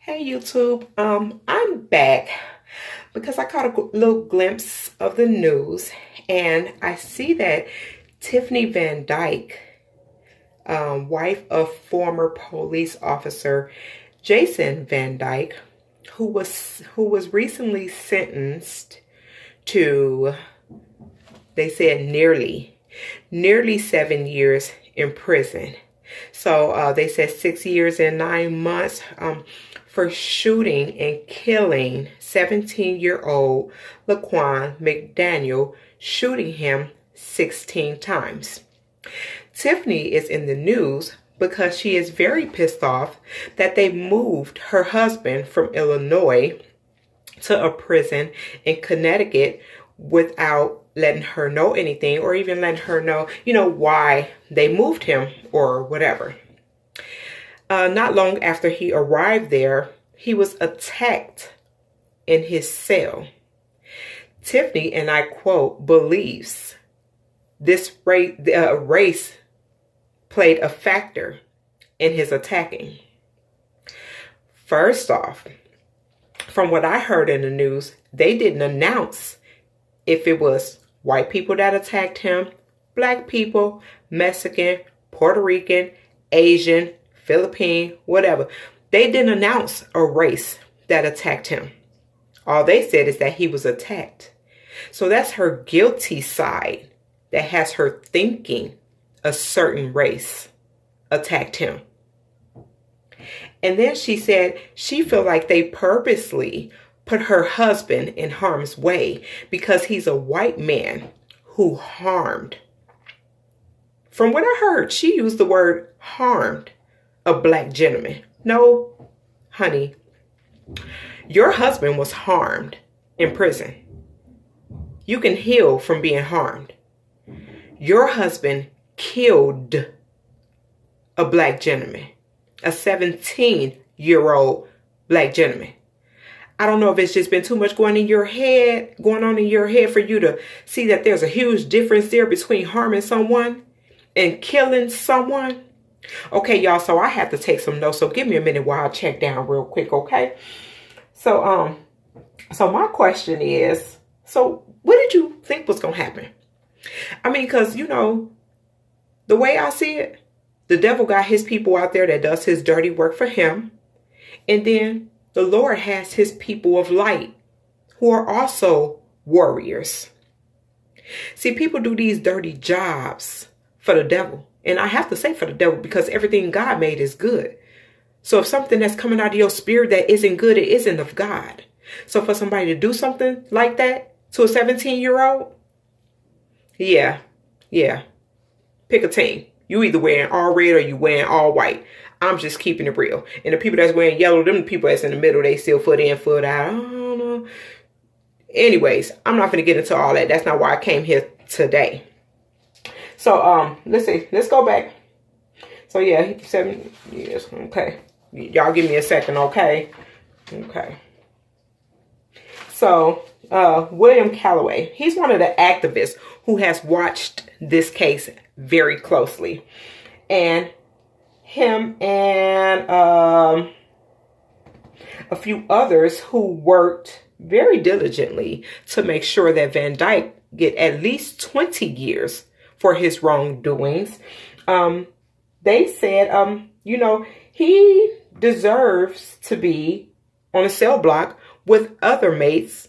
Hey YouTube, I'm back because I caught a little glimpse of the news and I see that Tiffany Van Dyke, wife of former police officer Jason Van Dyke, who was recently sentenced to, they said nearly 7 years in prison. So they said 6 years and 9 months for shooting and killing 17-year-old Laquan McDaniel, shooting him 16 times. Tiffany is in the news because she is very pissed off that they moved her husband from Illinois to a prison in Connecticut without letting her know anything, or even letting her know, why they moved him or whatever. Not long after he arrived there, he was attacked in his cell. Tiffany, and I quote, believes this race played a factor in his attacking. First off, from what I heard in the news, they didn't announce if it was white people that attacked him, black people, Mexican, Puerto Rican, Asian, Philippine, whatever. They didn't announce a race that attacked him. All they said is that he was attacked. So that's her guilty side that has her thinking a certain race attacked him. And then she said she felt like they purposely put her husband in harm's way because he's a white man who harmed. From what I heard, she used the word harmed a black gentleman. No, honey, your husband was harmed in prison. You can heal from being harmed. Your husband killed a black gentleman, a 17-year-old black gentleman. I don't know if it's just been too much going on in your head for you to see that there's a huge difference there between harming someone and killing someone. Okay, y'all, so I have to take some notes. So give me a minute while I check down real quick, okay? So my question is, so what did you think was going to happen? I mean, because, the way I see it, the devil got his people out there that does his dirty work for him. And then the Lord has his people of light who are also warriors. See, people do these dirty jobs for the devil. And I have to say for the devil because everything God made is good. So if something that's coming out of your spirit that isn't good, it isn't of God. So for somebody to do something like that to a 17-year-old, yeah. Pick a team. You either wearing all red or you wearing all white. I'm just keeping it real. And the people that's wearing yellow, them the people that's in the middle, they still foot in, foot out. I don't know. Anyways, I'm not going to get into all that. That's not why I came here today. So, let's see. Let's go back. So, yeah, 7 years. Okay. Y'all give me a second, okay? Okay. So, William Calloway, he's one of the activists who has watched this case very closely. And him and a few others who worked very diligently to make sure that Van Dyke get at least 20 years for his wrongdoings. They said, he deserves to be on a cell block with other mates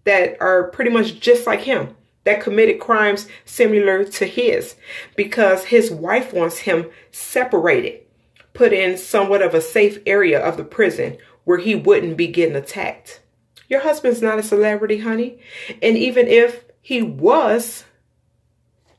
that are pretty much just like him, that committed crimes similar to his, because his wife wants him separated, put in somewhat of a safe area of the prison where he wouldn't be getting attacked. Your husband's not a celebrity, honey. And even if he was,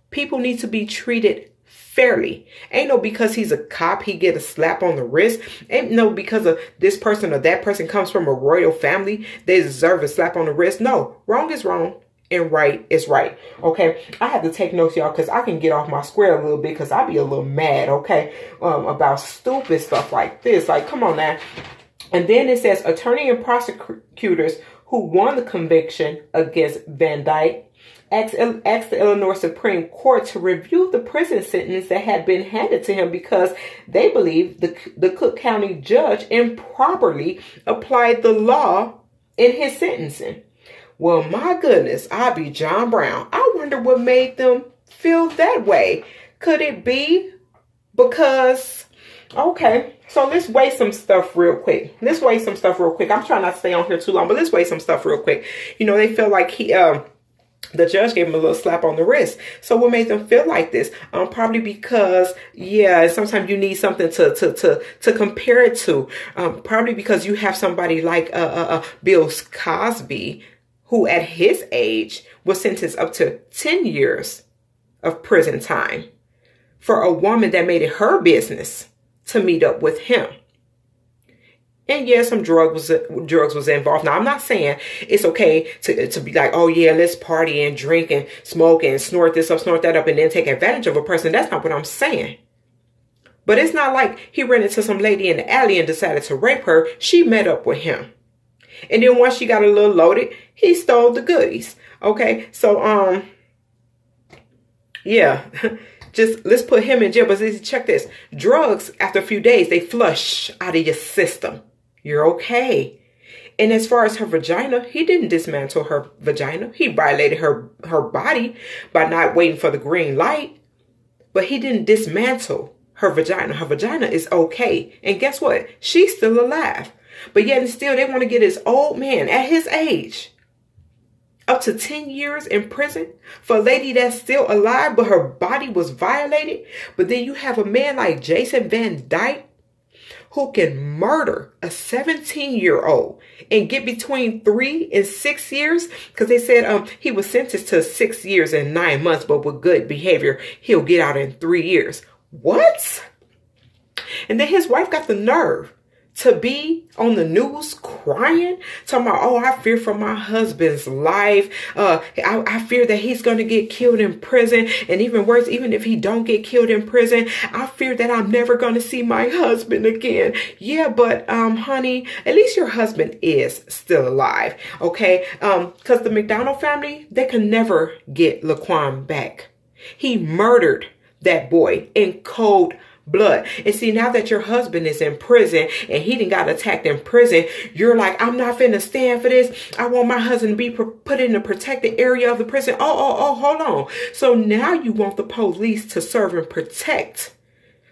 people need to be treated fairly. Ain't no because he's a cop, he get a slap on the wrist. Ain't no because of this person or that person comes from a royal family, they deserve a slap on the wrist. No, wrong is wrong and right is right. Okay, I have to take notes, y'all, because I can get off my square a little bit because I be a little mad, okay, about stupid stuff like this. Like, come on now. And then it says attorney and prosecutors who won the conviction against Van Dyke asked the Illinois Supreme Court to review the prison sentence that had been handed to him because they believe the Cook County judge improperly applied the law in his sentencing. Well, my goodness, I be John Brown. I wonder what made them feel that way. Could it be because, okay, so let's weigh some stuff real quick. I'm trying not to stay on here too long, but let's weigh some stuff real quick. They feel like the judge gave him a little slap on the wrist. So what made them feel like this? Probably because, sometimes you need something to compare it to. Probably because you have somebody like Bill Cosby, who at his age was sentenced up to 10 years of prison time for a woman that made it her business to meet up with him. And some drugs was involved. Now, I'm not saying it's okay to be like, oh yeah, let's party and drink and smoke and snort this up, snort that up, and then take advantage of a person. That's not what I'm saying. But it's not like he ran into some lady in the alley and decided to rape her. She met up with him. And then once she got a little loaded, he stole the goodies. Okay, so just let's put him in jail. But check this. Drugs, after a few days, they flush out of your system. You're okay. And as far as her vagina, he didn't dismantle her vagina. He violated her body by not waiting for the green light. But he didn't dismantle her vagina. Her vagina is okay. And guess what? She's still alive. But yet and still, they want to get this old man at his age up to 10 years in prison for a lady that's still alive, but her body was violated. But then you have a man like Jason Van Dyke who can murder a 17-year-old and get between 3 and 6 years. Because they said he was sentenced to 6 years and 9 months, but with good behavior, he'll get out in 3 years. What? And then his wife got the nerve to be on the news crying, talking about, oh, I fear for my husband's life. I fear that he's going to get killed in prison. And even worse, even if he don't get killed in prison, I fear that I'm never going to see my husband again. Yeah, but honey, at least your husband is still alive. Okay, because the McDonald family, they can never get Laquan back. He murdered that boy in cold blood. And see, now that your husband is in prison and he done got attacked in prison, you're like, I'm not finna stand for this. I want my husband to be put in the protected area of the prison. Oh, hold on. So now you want the police to serve and protect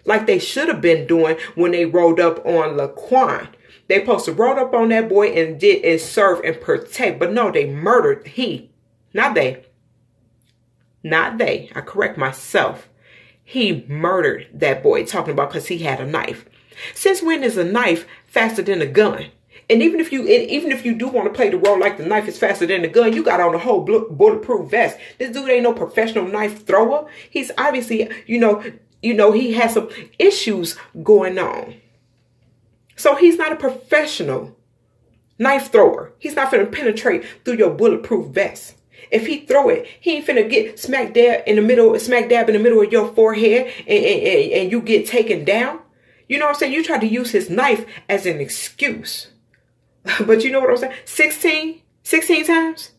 like they should have been doing when they rolled up on Laquan. They supposed to roll up on that boy and serve and protect. But no, they murdered not they. I correct myself. He murdered that boy, talking about because he had a knife. Since when is a knife faster than a gun? And even if you do want to play the role like the knife is faster than the gun, you got on a whole bulletproof vest. This dude ain't no professional knife thrower. He's obviously, he has some issues going on. So he's not a professional knife thrower. He's not finna penetrate through your bulletproof vest. If he throw it, he ain't finna get smack dab in the middle of your forehead and you get taken down. You know what I'm saying? You try to use his knife as an excuse. But you know what I'm saying? 16 times?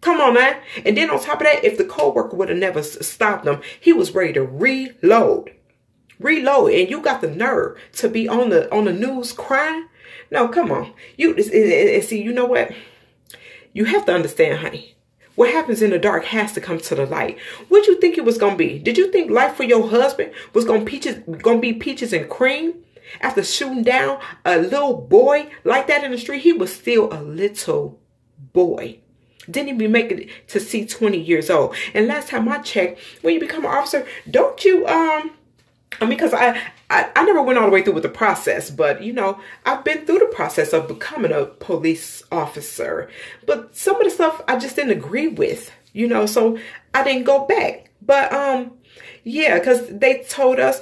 Come on, man. And then on top of that, if the co-worker would have never stopped him, he was ready to reload. And you got the nerve to be on the news crying? No, come on. See, you know what? You have to understand, honey. What happens in the dark has to come to the light. What you think it was going to be? Did you think life for your husband was going to be peaches and cream? After shooting down a little boy like that in the street, he was still a little boy. Didn't even make it to see 20 years old. And last time I checked, when you become an officer, don't you, because I never went all the way through with the process, but, I've been through the process of becoming a police officer. But some of the stuff I just didn't agree with, so I didn't go back. But, because they told us,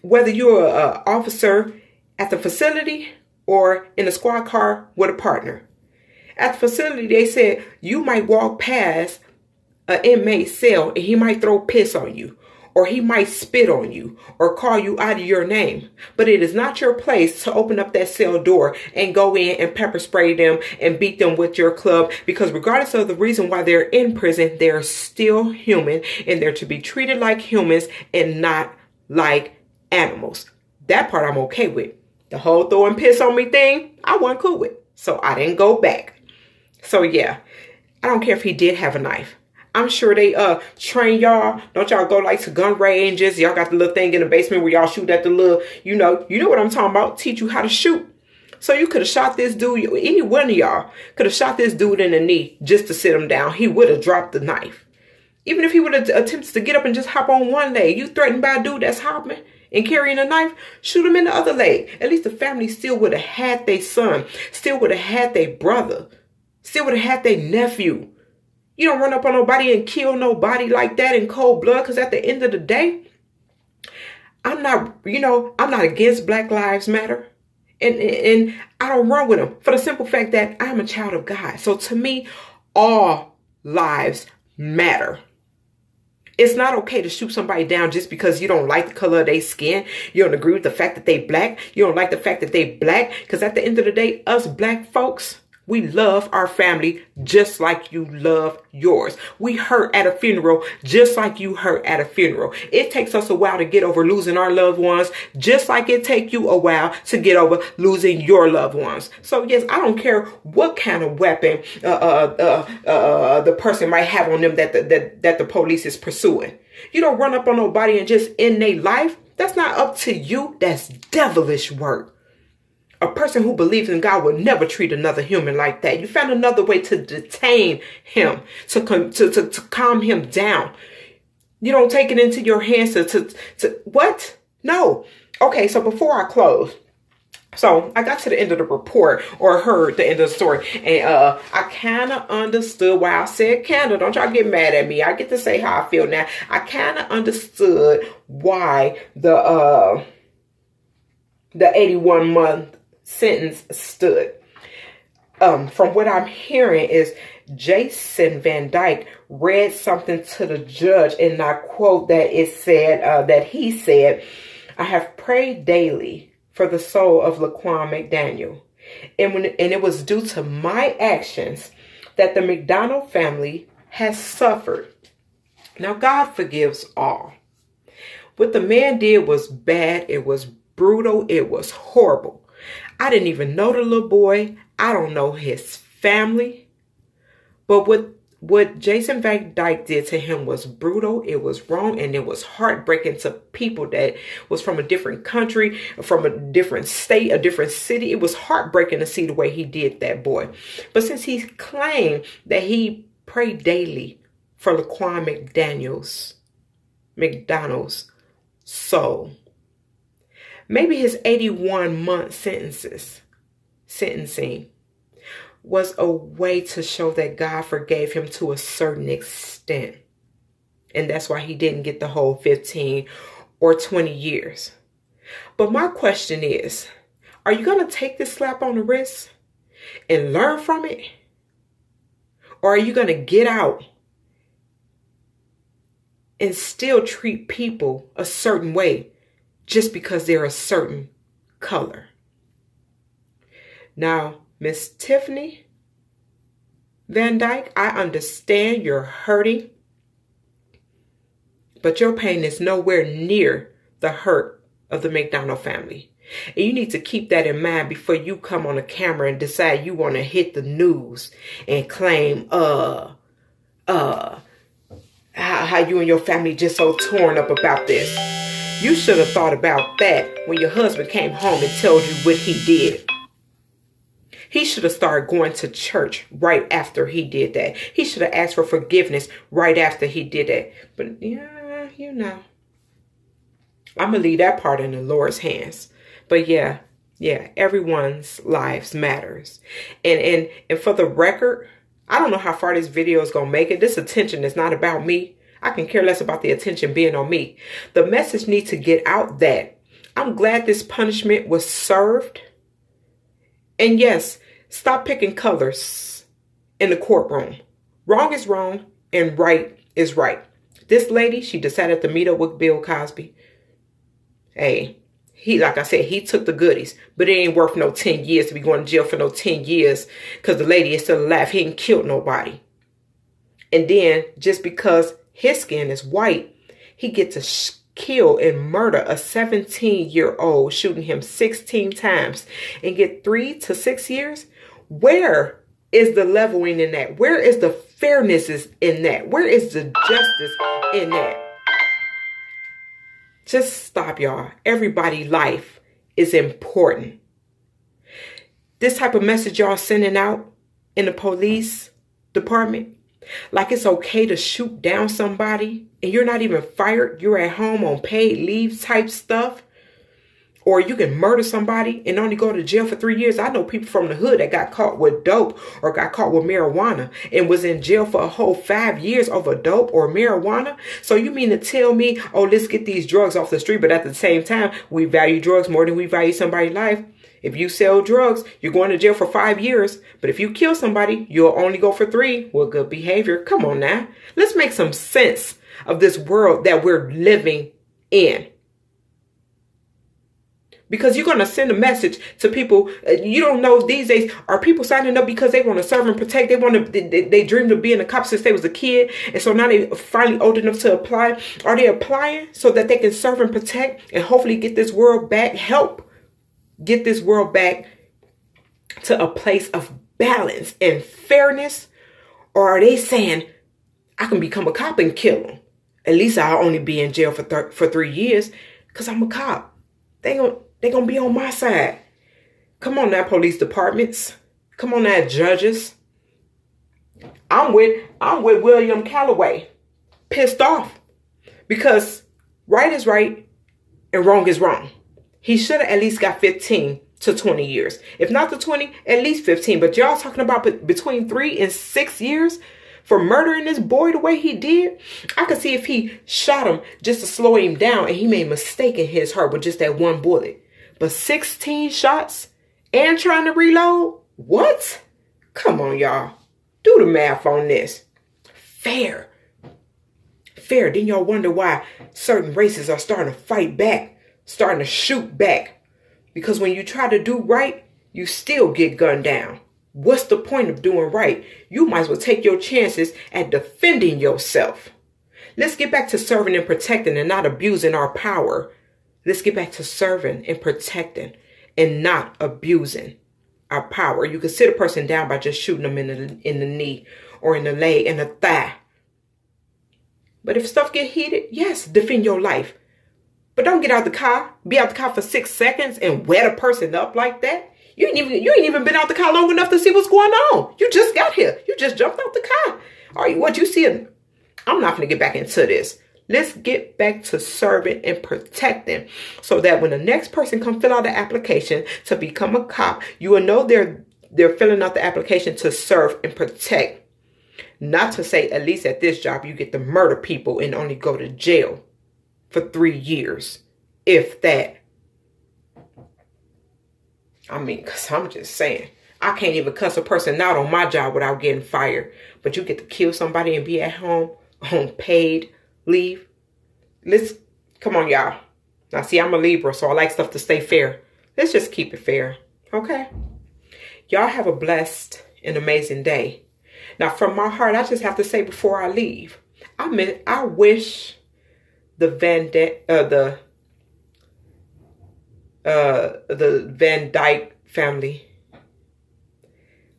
whether you're an officer at the facility or in a squad car with a partner. At the facility, they said you might walk past an inmate cell and he might throw piss on you. or he might spit on you or call you out of your name. But it is not your place to open up that cell door and go in and pepper spray them and beat them with your club, because regardless of the reason why they're in prison, they're still human and they're to be treated like humans and not like animals. That part I'm okay with. The whole throwing piss on me thing, I wasn't cool with. So I didn't go back. So yeah, I don't care if he did have a knife. I'm sure they train y'all. Don't y'all go like to gun ranges? Y'all got the little thing in the basement where y'all shoot at the little, you know what I'm talking about. Teach you how to shoot. So you could have shot this dude. Any one of y'all could have shot this dude in the knee just to sit him down. He would have dropped the knife. Even if he would have attempted to get up and just hop on one leg. You threatened by a dude that's hopping and carrying a knife, shoot him in the other leg. At least the family still would have had their son. Still would have had their brother. Still would have had their nephew. You don't run up on nobody and kill nobody like that in cold blood, because at the end of the day, I'm not against Black Lives Matter. And I don't run with them for the simple fact that I'm a child of God. So to me, all lives matter. It's not okay to shoot somebody down just because you don't like the color of their skin. You don't agree with the fact that they black. You don't like the fact that they black. Because at the end of the day, us black folks, we love our family just like you love yours. We hurt at a funeral just like you hurt at a funeral. It takes us a while to get over losing our loved ones, just like it take you a while to get over losing your loved ones. So yes, I don't care what kind of weapon the person might have on them that the police is pursuing. You don't run up on nobody and just end their life. That's not up to you. That's devilish work. A person who believes in God will never treat another human like that. You found another way to detain him, to calm him down. You don't take it into your hands to what? No. Okay, so before I close, so I got to the end of the report, or heard the end of the story, and I kind of understood why I said kind of. Don't y'all get mad at me. I get to say how I feel now. I kind of understood why the 81-month sentence stood. From what I'm hearing is Jason Van Dyke read something to the judge, and I quote that it said, that he said, "I have prayed daily for the soul of Laquan McDaniel. And it was due to my actions that the McDonald family has suffered. Now, God forgives all. What the man did was bad. It was brutal. It was horrible. I didn't even know the little boy. I don't know his family. But what Jason Van Dyke did to him was brutal. It was wrong. And it was heartbreaking to people that was from a different country, from a different state, a different city. It was heartbreaking to see the way he did that boy. But since he claimed that he prayed daily for Laquan McDonald's soul, maybe his 81-month sentencing was a way to show that God forgave him to a certain extent. And that's why he didn't get the whole 15 or 20 years. But my question is, are you going to take this slap on the wrist and learn from it? Or are you going to get out and still treat people a certain way just because they're a certain color? Now, Miss Tiffany Van Dyke, I understand you're hurting, but your pain is nowhere near the hurt of the McDonald family. And you need to keep that in mind before you come on the camera and decide you want to hit the news and claim, how you and your family just so torn up about this. You should have thought about that when your husband came home and told you what he did. He should have started going to church right after he did that. He should have asked for forgiveness right after he did that. But yeah, I'm going to leave that part in the Lord's hands. But yeah, everyone's lives matters. And for the record, I don't know how far this video is going to make it. This attention is not about me. I can care less about the attention being on me. The message needs to get out that I'm glad this punishment was served. And yes, stop picking colors in the courtroom. Wrong is wrong and right is right. This lady, she decided to meet up with Bill Cosby. Hey, like I said, he took the goodies, but it ain't worth no 10 years to be going to jail for no 10 years because the lady is still alive. He ain't killed nobody. And then just because his skin is white, he gets to kill and murder a 17-year-old, shooting him 16 times and get 3 to 6 years. Where is the leveling in that? Where is the fairness in that? Where is the justice in that? Just stop, y'all. Everybody's life is important. This type of message y'all sending out in the police department, like it's okay to shoot down somebody and you're not even fired. You're at home on paid leave type stuff. Or you can murder somebody and only go to jail for 3 years. I know people from the hood that got caught with dope or got caught with marijuana and was in jail for a whole 5 years over dope or marijuana. So you mean to tell me, oh, let's get these drugs off the street, but at the same time, we value drugs more than we value somebody's life? If you sell drugs, you're going to jail for 5 years. But if you kill somebody, you'll only go for 3. Well, good behavior. Come on now. Let's make some sense of this world that we're living in. Because you're going to send a message to people. You don't know these days, are people signing up because they want to serve and protect? They dreamed of being a cop since they was a kid. And so now they finally old enough to apply. Are they applying so that they can serve and protect and hopefully get this world back? Help get this world back to a place of balance and fairness? Or are they saying, I can become a cop and kill them? At least I'll only be in jail for 3 years because I'm a cop. They're going to be on my side. Come on now, police departments. Come on now, judges. I'm with William Calloway. Pissed off. Because right is right and wrong is wrong. He should have at least got 15 to 20 years. If not the 20, at least 15. But y'all talking about between 3 and 6 years for murdering this boy the way he did? I could see if he shot him just to slow him down and he made a mistake in his heart with just that one bullet. But 16 shots and trying to reload? What? Come on, y'all. Do the math on this. Fair. Then y'all wonder why certain races are starting to fight back, starting to shoot back. Because when you try to do right, you still get gunned down. What's the point of doing right? You might as well take your chances at defending yourself. Let's get back to serving and protecting and not abusing our power. Let's get back to serving and protecting and not abusing our power. You can sit a person down by just shooting them in the knee or in the leg, in the thigh. But if stuff get heated, yes, defend your life. But don't get out the car, be out the car for 6 seconds and wet a person up like that. You ain't even been out the car long enough to see what's going on. You just got here. You just jumped out the car. All right, what you see? I'm not going to get back into this. Let's get back to serving and protecting so that when the next person come fill out the application to become a cop, you will know they're filling out the application to serve and protect. Not to say, at least at this job, you get to murder people and only go to jail for 3 years, if that. I mean, because I'm just saying, I can't even cuss a person out on my job without getting fired. But you get to kill somebody and be at home on paid leave. Come on, y'all. Now, see, I'm a Libra, so I like stuff to stay fair. Let's just keep it fair, okay? Y'all have a blessed and amazing day. Now, from my heart, I just have to say before I leave, I wish the Van Dyke family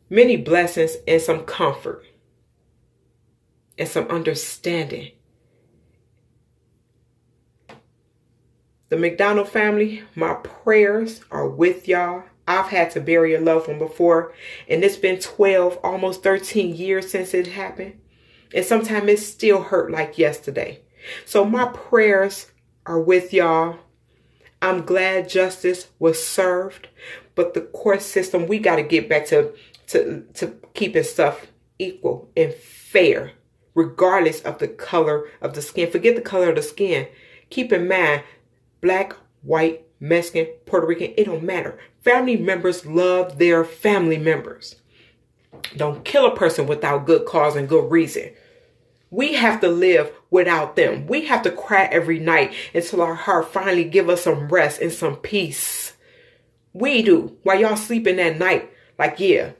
many blessings and some comfort and some understanding. The McDonald family, my prayers are with y'all. I've had to bury a loved one before, and it's been 12, almost 13 years since it happened. And sometimes it still hurt like yesterday. So my prayers are with y'all. I'm glad justice was served, but the court system, we got to get back to keeping stuff equal and fair, regardless of the color of the skin. Forget the color of the skin. Keep in mind, Black, white, Mexican, Puerto Rican, it don't matter. Family members love their family members. Don't kill a person without good cause and good reason. We have to live without them. We have to cry every night until our heart finally give us some rest and some peace. We do. While y'all sleeping at night, like, yeah,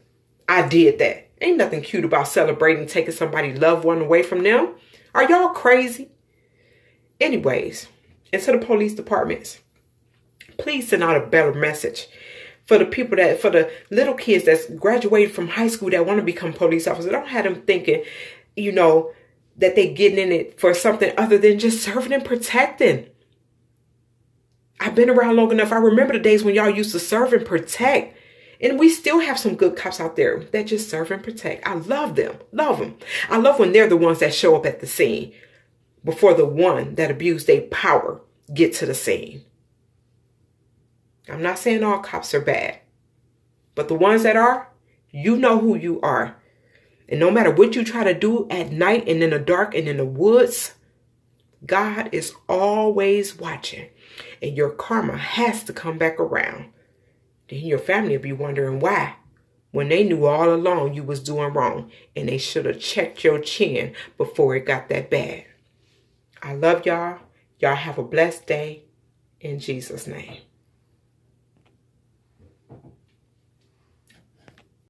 I did that. Ain't nothing cute about celebrating taking somebody's loved one away from them. Are y'all crazy? Anyways, into the police departments, please send out a better message for the people for the little kids that's graduating from high school that want to become police officers. Don't have them thinking, that they getting in it for something other than just serving and protecting. I've been around long enough. I remember the days when y'all used to serve and protect. And we still have some good cops out there that just serve and protect. I love them. Love them. I love when they're the ones that show up at the scene before the one that abused their power get to the scene. I'm not saying all cops are bad, but the ones that are, you know who you are. And no matter what you try to do at night and in the dark and in the woods, God is always watching, and your karma has to come back around. Then your family will be wondering why, when they knew all along you was doing wrong, and they should have checked your chin before it got that bad. I love y'all. Y'all have a blessed day in Jesus' name.